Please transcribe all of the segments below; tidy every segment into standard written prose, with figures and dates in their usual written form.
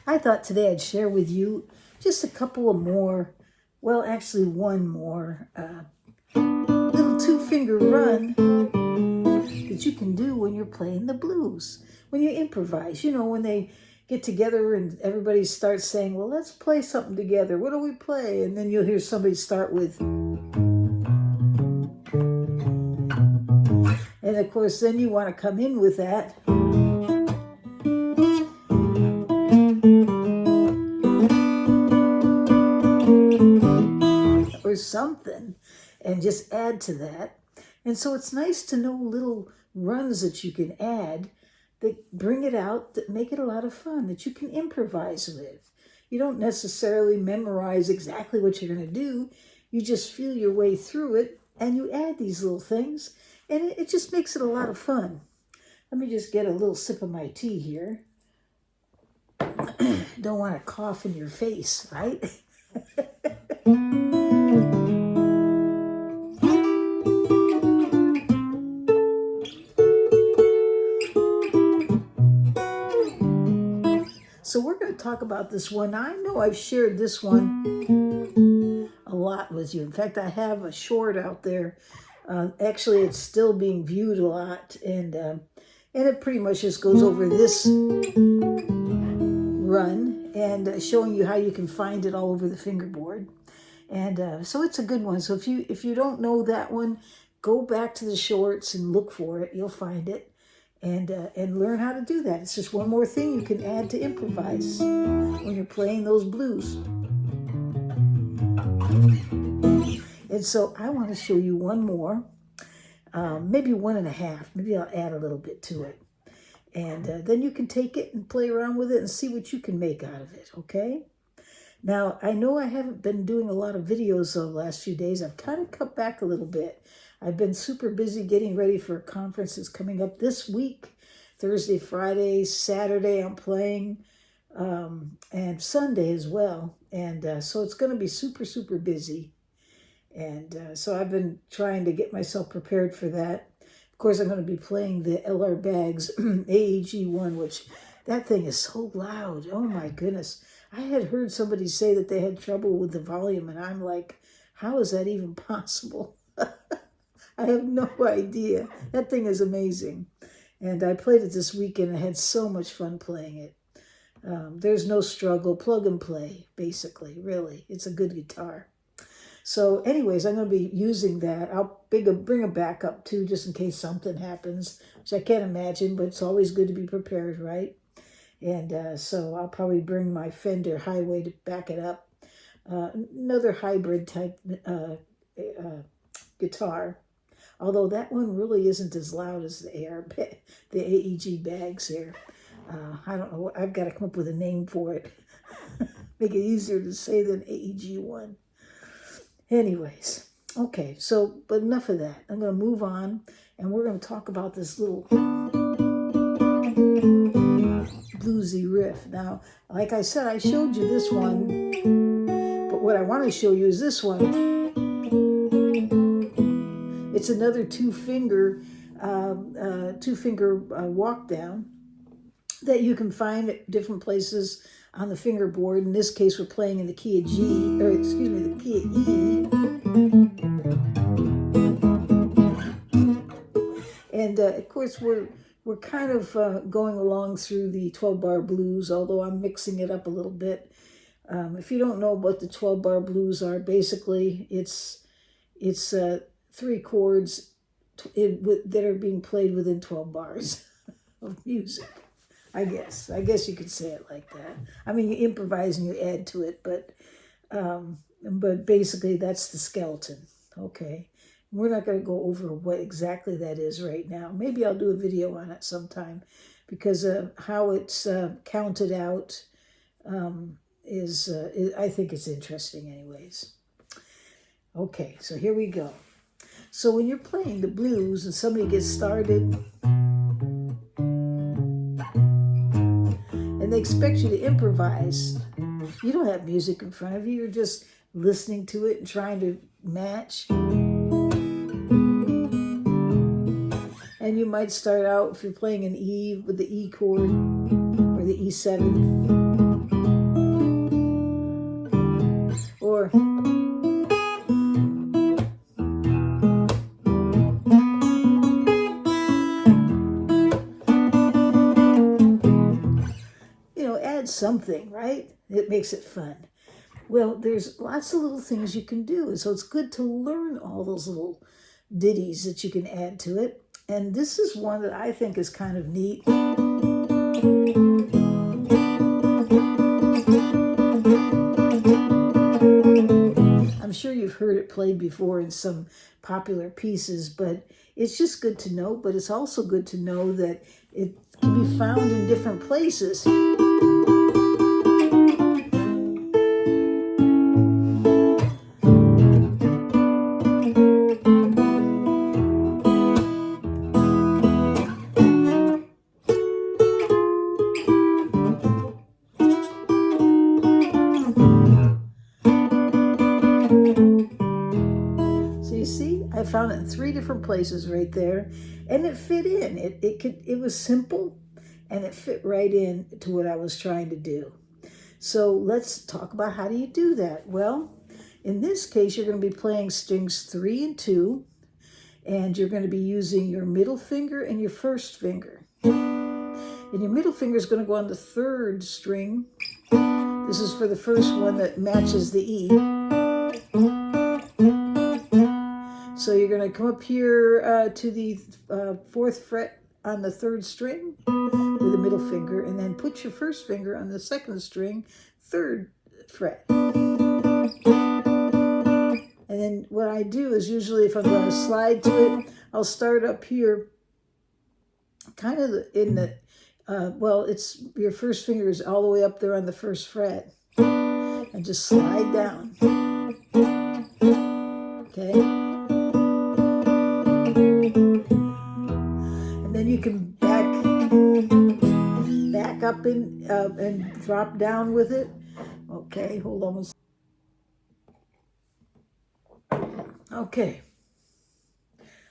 I thought today I'd share with you just a couple of more, well, actually one more little two-finger run that you can do when you're playing the blues, when you improvise. You know, when they get together and everybody starts saying, well, let's play something together. What do we play? And then you'll hear somebody start with, and of course, then you want to come in with that. Or something, and just add to that. And so it's nice to know little runs that you can add that bring it out, that make it a lot of fun, that you can improvise with. You don't necessarily memorize exactly what you're going to do. You just feel your way through it, and you add these little things, and it just makes it a lot of fun. Let me just get a little sip of my tea here. Don't want to cough in your face, right? So we're going to talk about this one. I know I've shared this one a lot with you. In fact, I have a short out there. Actually, it's still being viewed a lot, and it pretty much just goes over this run and showing you how you can find it all over the fingerboard. And so it's a good one. So if you don't know that one, go back to the shorts and look for it. You'll find it. And learn how to do that. It's just one more thing you can add to improvise when you're playing those blues. And so I want to show you one more, maybe one and a half. Maybe I'll add a little bit to it. And then you can take it and play around with it and see what you can make out of it, okay? Now, I know I haven't been doing a lot of videos the last few days. I've kind of cut back a little bit. I've been super busy getting ready for a conference that's coming up this week. Thursday, Friday, Saturday I'm playing, and Sunday as well. And so it's going to be super, super busy. And so I've been trying to get myself prepared for that. Of course, I'm going to be playing the LR Baggs AEG1, which that thing is so loud. Oh my goodness. I had heard somebody say that they had trouble with the volume, and I'm like, how is that even possible? I have no idea. That thing is amazing. And I played it this weekend. I had so much fun playing it. There's no struggle. Plug and play, basically, really. It's a good guitar. So anyways, I'm going to be using that. I'll bring a backup too, just in case something happens, which I can't imagine, but it's always good to be prepared, right? And so I'll probably bring my Fender Highway to back it up. Another hybrid type guitar. Although that one really isn't as loud as the AEG Baggs here. I don't know. I've got to come up with a name for it. Make it easier to say than AEG1. Anyways, okay. So, but enough of that. I'm going to move on, and we're going to talk about this little bluesy riff. Now, like I said, I showed you this one, but what I want to show you is this one. It's another two-finger walk down that you can find at different places on the fingerboard. In this case, we're playing in the key of G, or excuse me, the key of E. And of course, we're kind of going along through the 12-bar blues, although I'm mixing it up a little bit. If you don't know what the 12-bar blues are, basically it's 3 chords that are being played within 12 bars of music. I guess you could say it like that. I mean, you improvise and you add to it, but basically that's the skeleton. Okay, we're not going to go over what exactly that is right now. Maybe I'll do a video on it sometime, because how it's counted out is I think it's interesting, anyways. Okay, so here we go. So when you're playing the blues and somebody gets started and they expect you to improvise, you don't have music in front of you. You're just listening to it and trying to match. And you might start out, if you're playing an E, with the E chord or the E7. something, right? It makes it fun. Well, there's lots of little things you can do. And so it's good to learn all those little ditties that you can add to it. And this is one that I think is kind of neat. I'm sure you've heard it played before in some popular pieces, but it's just good to know. But it's also good to know that it can be found in different places. I found it in 3 different places right there, and it fit in. It was simple, and it fit right in to what I was trying to do. So let's talk about how do you do that. Well, in this case, you're going to be playing strings 3 and 2, and you're going to be using your middle finger and your first finger. And your middle finger is going to go on the 3rd string. This is for the first one that matches the E. So you're going to come up here to the 4th fret on the 3rd string with the middle finger, and then put your first finger on the 2nd string, 3rd fret. And then what I do is usually if I'm going to slide to it, I'll start up here kind of in the, well, it's your first finger is all the way up there on the 1st fret, and just slide down. Okay. And then you can back up and drop down with it. Okay, hold on one second. Okay.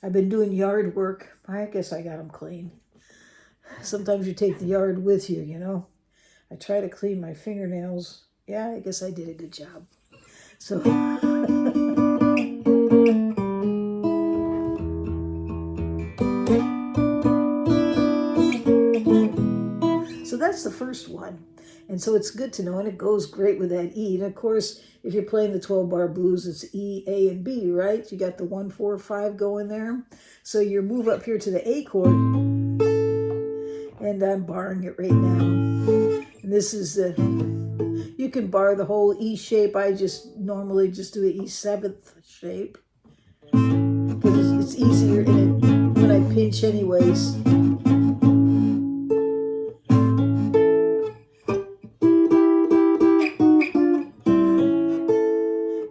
I've been doing yard work. I guess I got them clean. Sometimes you take the yard with you, you know. I try to clean my fingernails. Yeah, I guess I did a good job. So... So that's the first one. And so it's good to know, and it goes great with that E. And of course, if you're playing the 12-bar blues, it's E, A, and B, right? You got the 1, 4, 5 going there. So you move up here to the A chord, and I'm barring it right now. And this is the, you can bar the whole E shape. I just normally just do an E7th shape, because it's easier when I pinch anyways.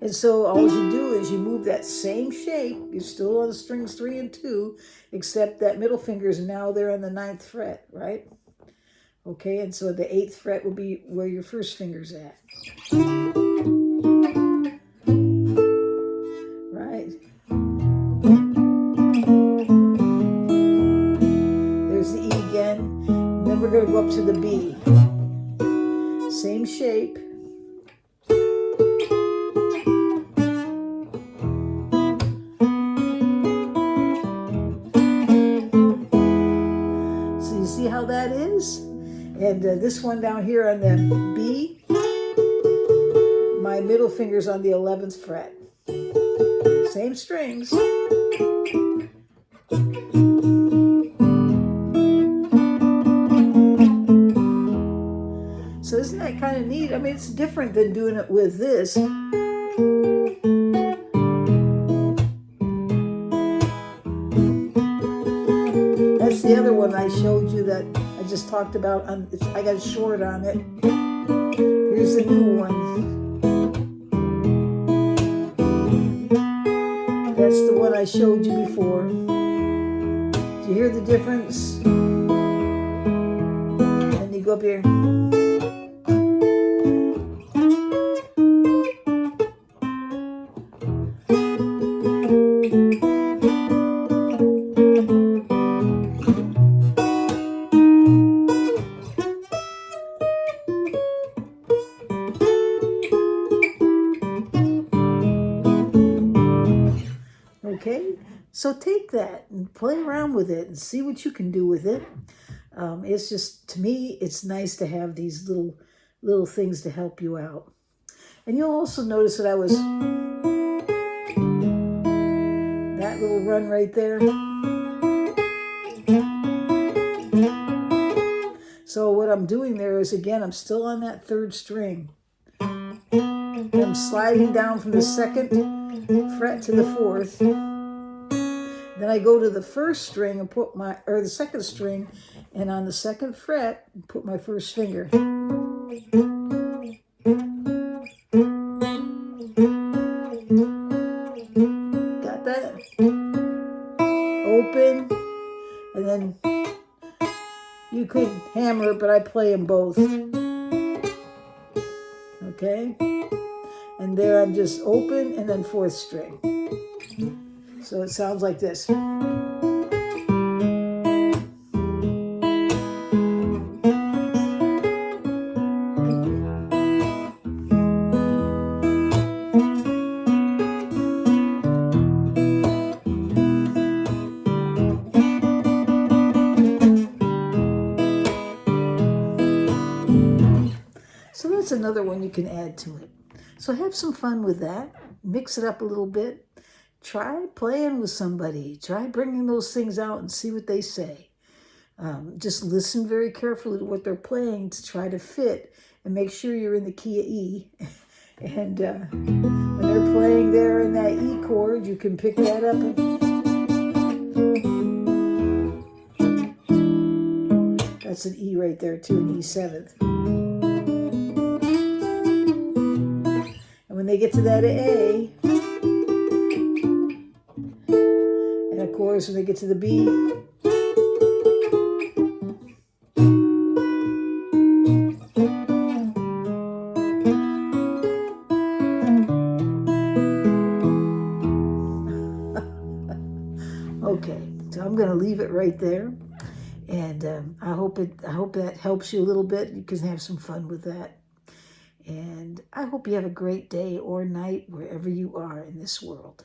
And so all you do is you move that same shape. You're still on the strings 3 and 2, except that middle finger is now there on the 9th fret, right? Okay, and so the 8th fret will be where your first finger's at. Right? There's the E again. And then we're going to go up to the B. Same shape. See how that is? And this one down here on the B, my middle finger's on the 11th fret. Same strings. So isn't that kind of neat? I mean, it's different than doing it with this. That's the other one I showed you that I just talked about. I got short on it. Here's the new one. That's the one I showed you before. Do you hear the difference? And you go up here. Okay, so take that and play around with it and see what you can do with it. It's just, to me, it's nice to have these little little things to help you out. And you'll also notice that I was, that little run right there. So what I'm doing there is, again, I'm still on that third string. I'm sliding down from the second fret to the fourth. Then I go to the first string and put my, or the second string, and on the second fret, put my first finger. Got that? Open, and then you could hammer it, but I play them both. Okay? And there I'm just open and then fourth string. So it sounds like this. So that's another one you can add to it. So have some fun with that. Mix it up a little bit. Try playing with somebody. Try bringing those things out and see what they say. Just listen very carefully to what they're playing to try to fit and make sure you're in the key of E. And when they're playing there in that E chord, you can pick that up. That's an E right there too, an E7. And when they get to that A, and of course when they get to the B, okay, so I'm going to leave it right there, and I hope that helps you a little bit. You can have some fun with that, and I hope you have a great day or night wherever you are in this world.